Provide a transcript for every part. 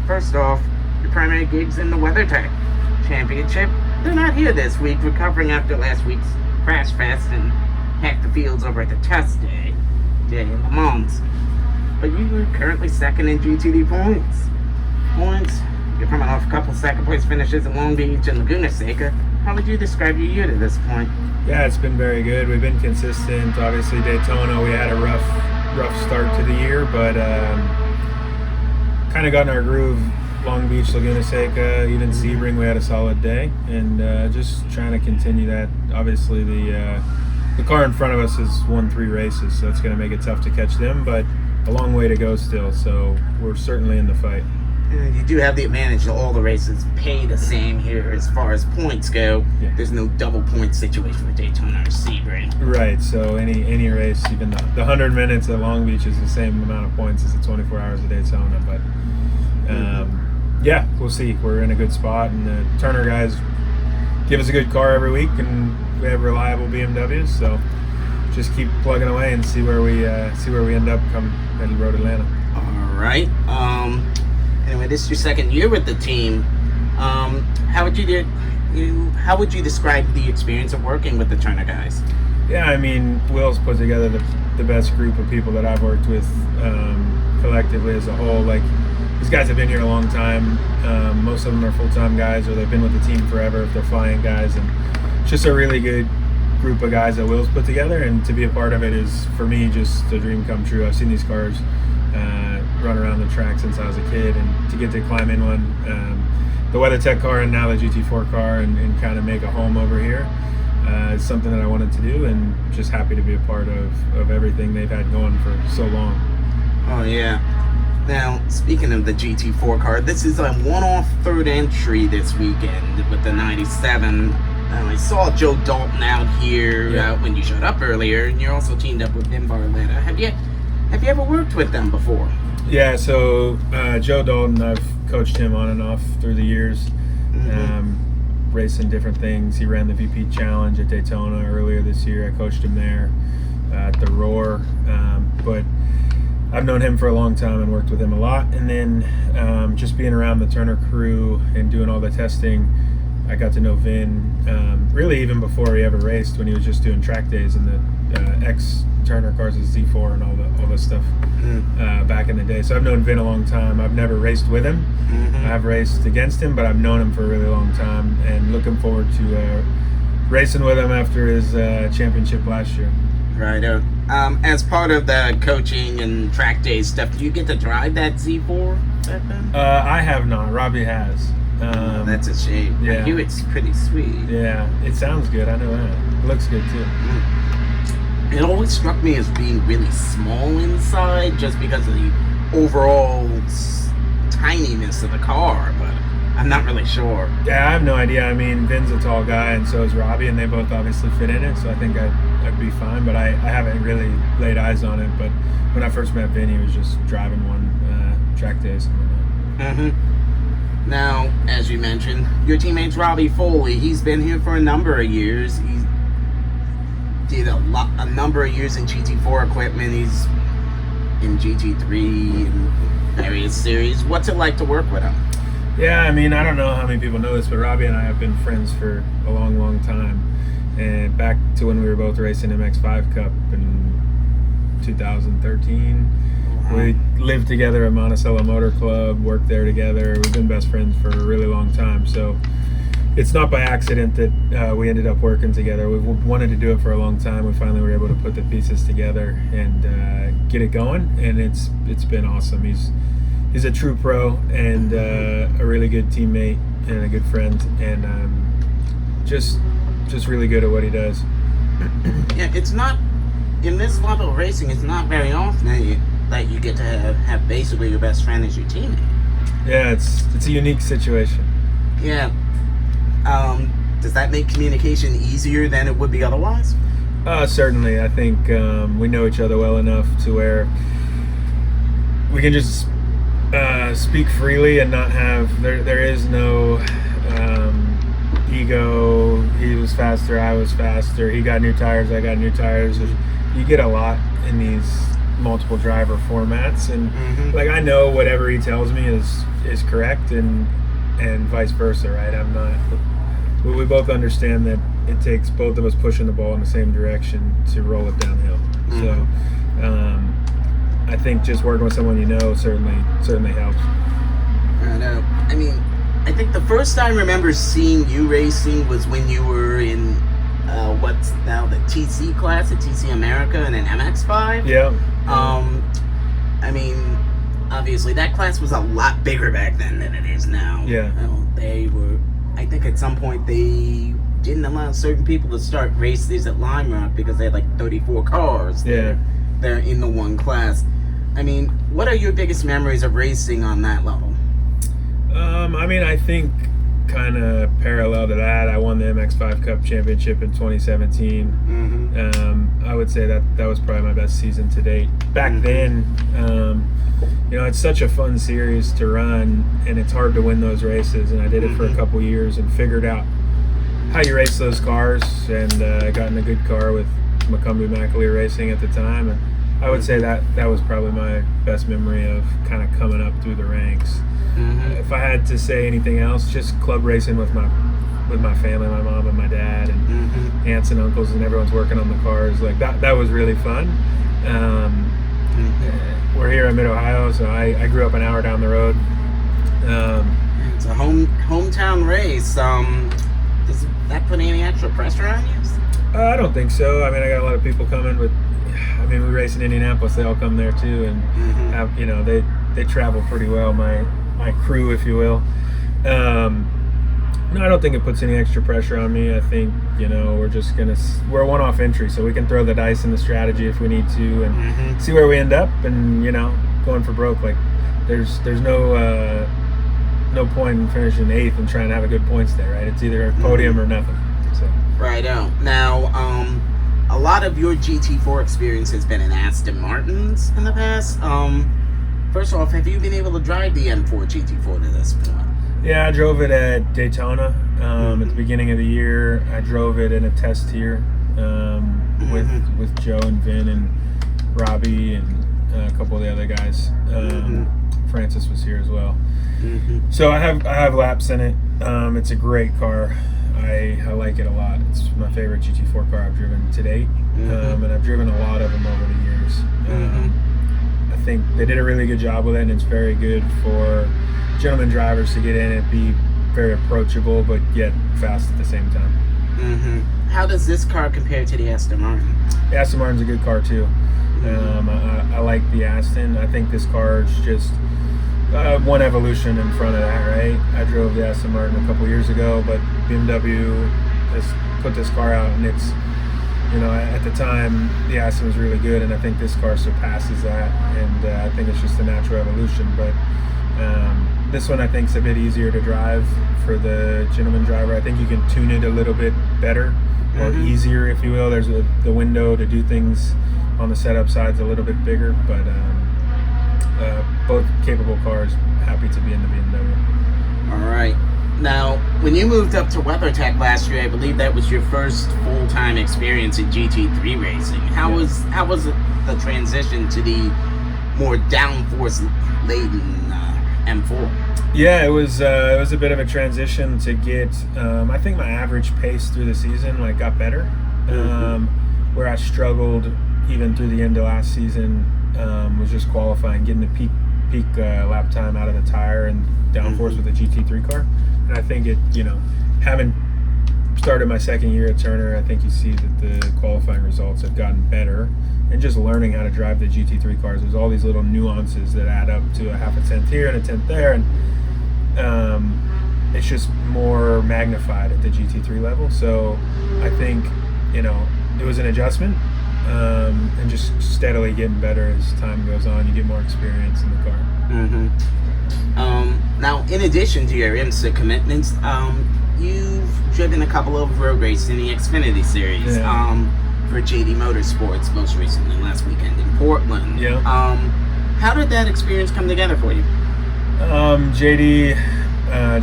First off, your primary gigs in the WeatherTech Championship. They're not here this week, recovering after last week's crash fest and half the fields over at the test day in Le Mans. But you are currently second in GTD points. You're coming off a couple second place finishes at Long Beach and Laguna Seca. How would you describe your year to this point? Yeah, it's been very good. We've been consistent. Obviously, Daytona, we had a rough start to the year, but kind of got in our groove. Long Beach, Laguna Seca, even Sebring, we had a solid day, and just trying to continue that. Obviously, the car in front of us has won 3 races, so it's going to make it tough to catch them, but a long way to go still, so we're certainly in the fight. You do have the advantage that all the races pay the same here as far as points go. Yeah. There's no double point situation with Daytona or Sebring. Right, so any race, even the 100 minutes at Long Beach is the same amount of points as the 24 hours at Daytona, but yeah, we'll see. We're in a good spot, and the Turner guys give us a good car every week, and we have reliable BMWs, so just keep plugging away and see where we end up come Headley Road Atlanta. All right. Anyway, this is your second year with the team. How would you describe the experience of working with the Turner guys? Yeah, I mean, Will's put together the best group of people that I've worked with collectively as a whole. Like, these guys have been here a long time. Most of them are full-time guys, or they've been with the team forever if they're flying guys, and it's just a really good group of guys that Will's put together, and to be a part of it is, for me, just a dream come true. I've seen these cars run around the track since I was a kid, and to get to climb in one, the WeatherTech car and now the GT4 car, and kind of make a home over here, is something that I wanted to do, and just happy to be a part of everything they've had going for so long. Oh yeah. Now, speaking of the GT4 car, this is a one-off third entry this weekend with the 97. I saw Joe Dalton out here when you showed up earlier, and you're also teamed up with Vin Barletta. Have you ever worked with them before? Yeah, so Joe Dalton, I've coached him on and off through the years, racing different things. He ran the VP Challenge at Daytona earlier this year. I coached him there at the Roar, but I've known him for a long time and worked with him a lot. And then just being around the Turner crew and doing all the testing, I got to know Vin really even before he ever raced, when he was just doing track days in the ex-Turner cars, the Z4 and all this stuff back in the day. So I've known Vin a long time. I've never raced with him. I've raced against him, but I've known him for a really long time, and looking forward to racing with him after his championship last year. Right. As part of the coaching and track day stuff, do you get to drive that Z4? I have not. Robbie has. That's a shame. Yeah. I hear it's pretty sweet. Yeah, it sounds good. I know that. It looks good too. It always struck me as being really small inside, just because of the overall tininess of the car, but I'm not really sure. Yeah, I have no idea. I mean, Vin's a tall guy, and so is Robbie, and they both obviously fit in it, so I think I'd be fine, but I haven't really laid eyes on it. But when I first met Vin, he was just driving one track days and whatnot. Now, as you mentioned, your teammate's Robbie Foley. He's been here for a number of years. He did a number of years in GT4 equipment. He's in GT3 and various series. What's it like to work with him? Yeah, I mean, I don't know how many people know this, but Robbie and I have been friends for a long, long time. And back to when we were both racing MX5 Cup in 2013. We lived together at Monticello Motor Club, worked there together. We've been best friends for a really long time. So it's not by accident that we ended up working together. We wanted to do it for a long time. We finally were able to put the pieces together and get it going, and it's been awesome. He's a true pro and a really good teammate and a good friend, and just really good at what he does. Yeah, it's not, in this level of racing, it's not very often that you get to have basically your best friend as your teammate. Yeah, it's a unique situation. Yeah. Does that make communication easier than it would be otherwise? Certainly. I think we know each other well enough to where we can just speak freely and not have, there is no ego. He was faster, I was faster. He got new tires, I got new tires. You get a lot in these multiple driver formats, and like I know whatever he tells me is correct, and vice versa, right? I'm not. We both understand that it takes both of us pushing the ball in the same direction to roll it downhill. So I think just working with someone you know certainly helps. I know. I mean, I think the first time I remember seeing you racing was when you were in what's now the TC class at TC America and an MX-5. Yeah. I mean, obviously that class was a lot bigger back then than it is now. Yeah. They were. I think at some point they didn't allow certain people to start races at Lime Rock because they had like 34 cars. Yeah. They're in the one class. I mean, what are your biggest memories of racing on that level? I mean, I think kind of parallel to that, I won the MX-5 Cup Championship in 2017. I would say that was probably my best season to date. Back then, it's such a fun series to run, and it's hard to win those races. And I did it for a couple years and figured out how you race those cars, and got in a good car with Macomb McAleer Racing at the time. And I would say that was probably my best memory of kind of coming up through the ranks. If I had to say anything else, just club racing with my family, my mom and my dad, and aunts and uncles, and everyone's working on the cars. Like that was really fun. We're here in Mid-Ohio, so I grew up an hour down the road. It's a hometown race. Does that put any extra pressure on you? I don't think so. I mean, I got a lot of people coming, but I mean, we race in Indianapolis. They all come there too, and have, they travel pretty well. My crew, if you will. No, I don't think it puts any extra pressure on me. I think we're a one-off entry, so we can throw the dice in the strategy if we need to, and see where we end up, and going for broke. Like there's no point in finishing 8th and trying to have a good points there, right? It's either a podium or nothing. So right out now. A lot of your GT4 experience has been in Aston Martins in the past. First off, have you been able to drive the M4 GT4 to this point? Yeah, I drove it at Daytona at the beginning of the year. I drove it in a test here with Joe and Vin and Robbie and a couple of the other guys. Francis was here as well. So I have laps in it. It's a great car. I like it a lot. It's my favorite GT4 car I've driven to date, and I've driven a lot of them over the years. I think they did a really good job with it, and it's very good for gentlemen drivers to get in and be very approachable, but yet fast at the same time. How does this car compare to the Aston Martin? The Aston Martin's a good car too. I like the Aston. I think this car is just one evolution in front of that, right? I drove the Aston Martin a couple years ago, but BMW has put this car out, and it's, at the time, the Aston was really good, and I think this car surpasses that, and I think it's just a natural evolution. But this one I think is a bit easier to drive for the gentleman driver. I think you can tune it a little bit better, or easier, if you will. There's the window to do things on the setup side's a little bit bigger, but both capable cars. Happy to be in the BMW. All right. Now, when you moved up to WeatherTech last year, I believe that was your first full-time experience in GT3 racing. How was the transition to the more downforce-laden M4? Yeah, it was a bit of a transition to get. I think my average pace through the season got better. Where I struggled even through the end of last season was just qualifying, getting the peak lap time out of the tire and downforce with a GT3 car. And I think having started my second year at Turner, I think you see that the qualifying results have gotten better, and just learning how to drive the GT3 cars. There's all these little nuances that add up to a half a tenth here and a tenth there, and it's just more magnified at the GT3 level. So I think it was an adjustment, and just steadily getting better as time goes on. You get more experience in the car. Now, in addition to your IMSA commitments, you've driven a couple of road races in the Xfinity Series for JD Motorsports, most recently last weekend in Portland. How did that experience come together for you? JD,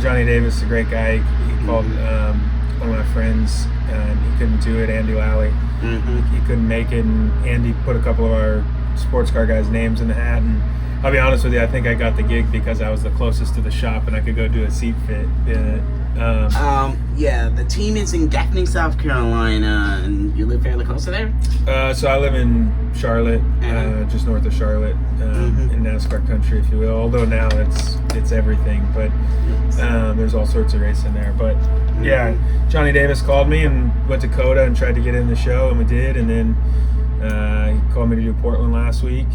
Johnny Davis, a great guy. He called one of my friends, and he couldn't do it, Andy Lally. He couldn't make it, and Andy put a couple of our sports car guys' names in the hat. And I'll be honest with you, I think I got the gig because I was the closest to the shop and I could go do a seat fit in it. Yeah, the team is in Gaffney, South Carolina, and you live fairly close to there? So I live in Charlotte, just north of Charlotte, in NASCAR country, if you will. Although now it's everything, but there's all sorts of racing there. But yeah, Johnny Davis called me and went to COTA and tried to get in the show, and we did. And then he called me to do Portland last week.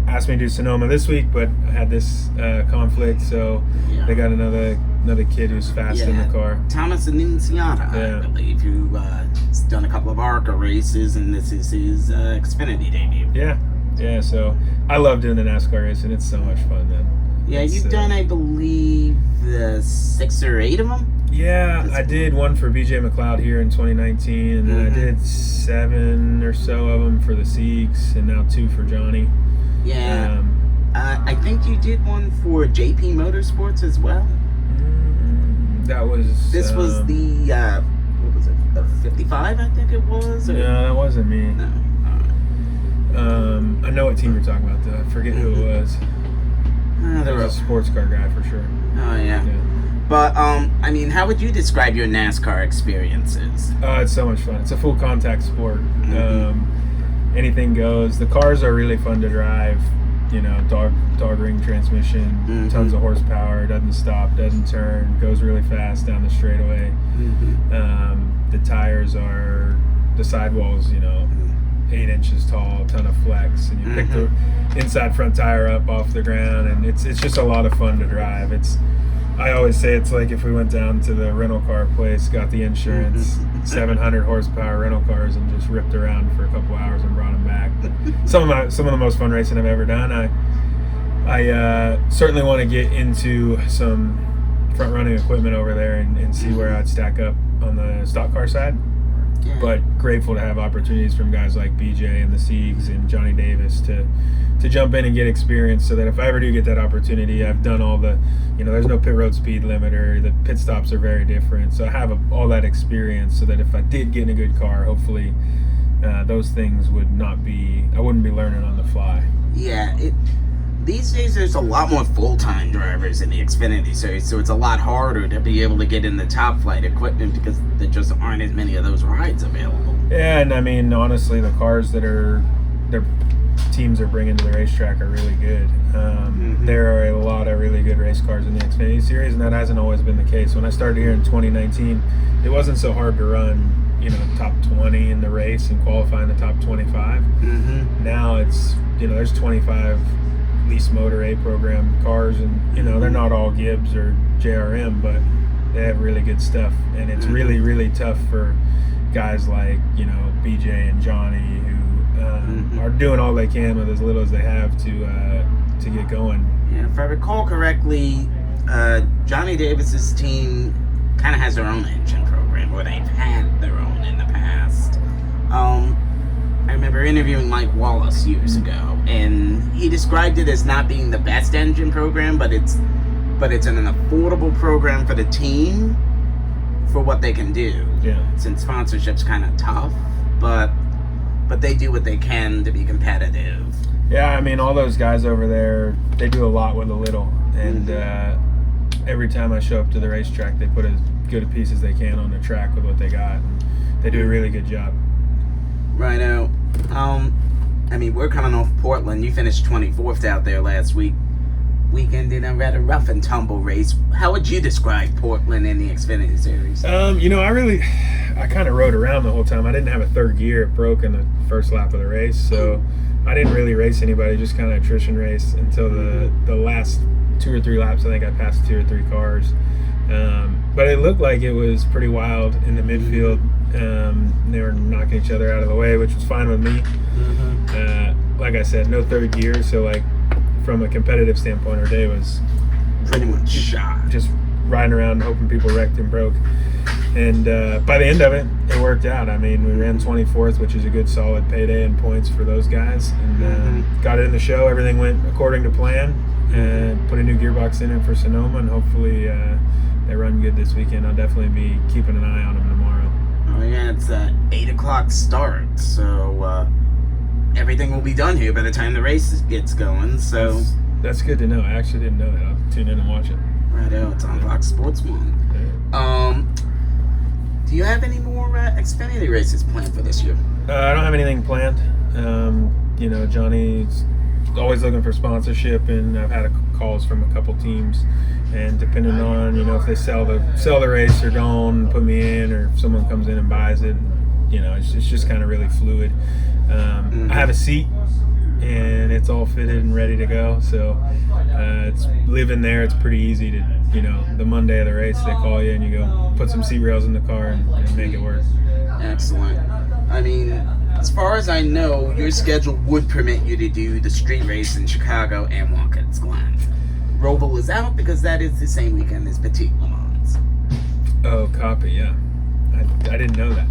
Asked me to do Sonoma this week, but I had this conflict, so they got another kid who's fast in the car. Thomas Annunziata, I believe, who has done a couple of ARCA races, and this is his Xfinity debut. Yeah. So I love doing the NASCAR racing. It's so much fun, man. Yeah, you've done, I believe, 6 or 8 of them. Yeah, I did one for BJ McLeod here in 2019, and then I did 7 or so of them for the Siegs, and now 2 for Johnny. Yeah. I think you did one for JP Motorsports as well. That was... This was the, what was it, the 55, I think it was? Or? No, that wasn't me. No. I know what team you're talking about, though. I forget who it was. There was a sports car guy, for sure. Oh, yeah. But, I mean, how would you describe your NASCAR experiences? It's so much fun. It's a full contact sport. Anything goes. The cars are really fun to drive. You know, dog ring transmission, tons of horsepower, doesn't stop, doesn't turn, goes really fast down the straightaway. The tires are, the sidewalls, 8 inches tall, ton of flex, and you pick the inside front tire up off the ground, and it's just a lot of fun to drive. I always say it's like if we went down to the rental car place, got the insurance, 700 horsepower rental cars, and just ripped around for a couple hours and brought them back. But some of the most fun racing I've ever done. I certainly want to get into some front running equipment over there and see where I'd stack up on the stock car side. Yeah. But grateful to have opportunities from guys like BJ and the Siegs and Johnny Davis to jump in and get experience, so that if I ever do get that opportunity, I've done all the, there's no pit road speed limiter, the pit stops are very different, so I have all that experience, so that if I did get in a good car, hopefully those things I wouldn't be learning on the fly. Yeah, these days there's a lot more full-time drivers in the Xfinity Series, so it's a lot harder to be able to get in the top flight equipment because there just aren't as many of those rides available. Yeah, and I mean, honestly, the cars that their teams are bringing to the racetrack are really good. There are a lot of really good race cars in the Xfinity Series, and that hasn't always been the case. When I started here in 2019, it wasn't so hard to run, top 20 in the race and qualify in the top 25. Now it's, there's 25 lease motor A program cars, and they're not all Gibbs or JRM, but they have really good stuff, and it's really, really tough for guys like BJ and Johnny who are doing all they can with as little as they have to get going. Yeah, if I recall correctly, Johnny Davis's team kind of has their own engine program, or they've had their own in the past. I remember interviewing Mike Wallace years ago, and he described it as not being the best engine program, but it's an affordable program for the team for what they can do. Yeah. Since sponsorship's kind of tough, but they do what they can to be competitive. Yeah, I mean, all those guys over there, they do a lot with a little, and every time I show up to the racetrack, they put as good a piece as they can on the track with what they got, and they do a really good job. Right now, I mean, we're coming off Portland. You finished 24th out there last weekend in a rather rough and tumble race. How would you describe Portland in the Xfinity Series? I kind of rode around the whole time. I didn't have a third gear. It broke in the first lap of the race, so I didn't really race anybody, just kind of attrition race until the last 2 or 3 laps. I think I passed 2 or 3 cars. But it looked like it was pretty wild in the midfield. They were knocking each other out of the way, which was fine with me. Like I said, no third gear, so from a competitive standpoint, our day was pretty much shot. Just riding around hoping people wrecked and broke. And by the end of it, it worked out. I mean, we ran 24th, which is a good solid payday and points for those guys. And got it in the show. Everything went according to plan. Put a new gearbox in it for Sonoma, and hopefully they run good this weekend. I'll definitely be keeping an eye on them tomorrow. Oh yeah, it's 8 o'clock start, so everything will be done here by the time the race gets going. So that's good to know. I actually didn't know that. I'll tune in and watch it. Right out, it's on Fox Sports 1. Yeah. Do you have any more Xfinity races planned for this year? I don't have anything planned. You know, Johnny's always looking for sponsorship, and I've had calls from a couple teams. And depending on, you know, if they sell the race or don't put me in, or if someone comes in and buys it, you know, it's just kind of really fluid. I have a seat, and it's all fitted and ready to go. So it's living there. It's pretty easy to, you know, the Monday of the race, they call you and you go put some seat rails in the car and make it work. Excellent. I mean, as far as I know, your schedule would permit you to do the street race in Chicago and Watkins Glen. Roval is out because that is the same weekend as Petit Le Mans. Oh, copy, yeah. I didn't know that.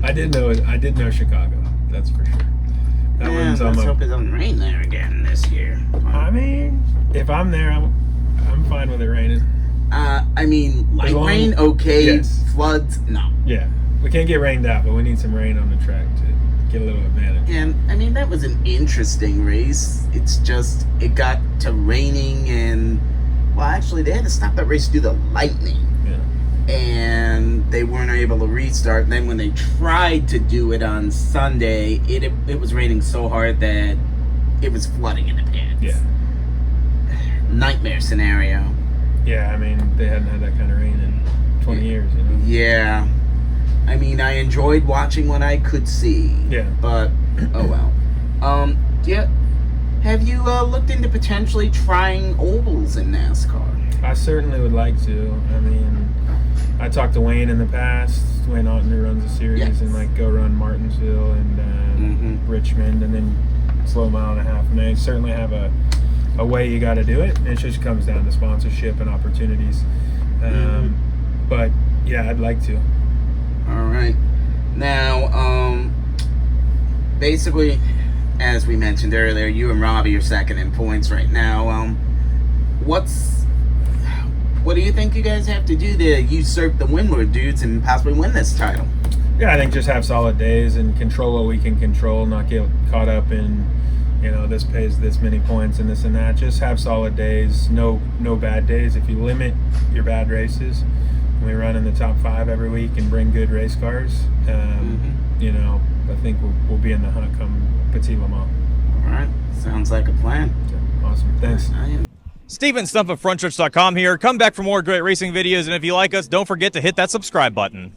I did know Chicago. That's for sure. Let's hope it doesn't rain there again this year. I mean, if I'm there, I'm fine with it raining. I mean, light rain, okay. Yes. Floods, no. Yeah, we can't get rained out, but we need some rain on the track to get a little advantage. And I mean, that was an interesting race. It's just it got to raining, and well, actually, they had to stop that race due to lightning. Yeah. And they weren't able to restart. And then when they tried to do it on Sunday, it was raining so hard that it was flooding in the pits. Yeah. Nightmare scenario. Yeah, I mean, they hadn't had that kind of rain in 20 years, you know? Yeah. I mean, I enjoyed watching what I could see. Yeah. But, oh well. Have you looked into potentially trying ovals in NASCAR? I certainly would like to. I mean, I talked to Wayne in the past. Wayne Otten, who runs the series, Yes. and like go run Martinsville and Richmond, and then slow mile and a half. And they certainly have a way you got to do it. It just comes down to sponsorship and opportunities. But yeah, I'd like to. All right. Now, basically, as we mentioned earlier, you and Robbie are second in points right now. What do you think you guys have to do to usurp the Windward dudes and possibly win this title? Yeah, I think just have solid days and control what we can control, not get caught up in, you know, this pays this many points and this and that. Just have solid days, no bad days. If you limit your bad races, and we run in the top 5 every week and bring good race cars, you know, I think we'll be in the hunt come Petit Le Mans. All right, sounds like a plan. Yeah, awesome, thanks. Steven Stump of Frontstretch.com here. Come back for more great racing videos, and if you like us, don't forget to hit that subscribe button.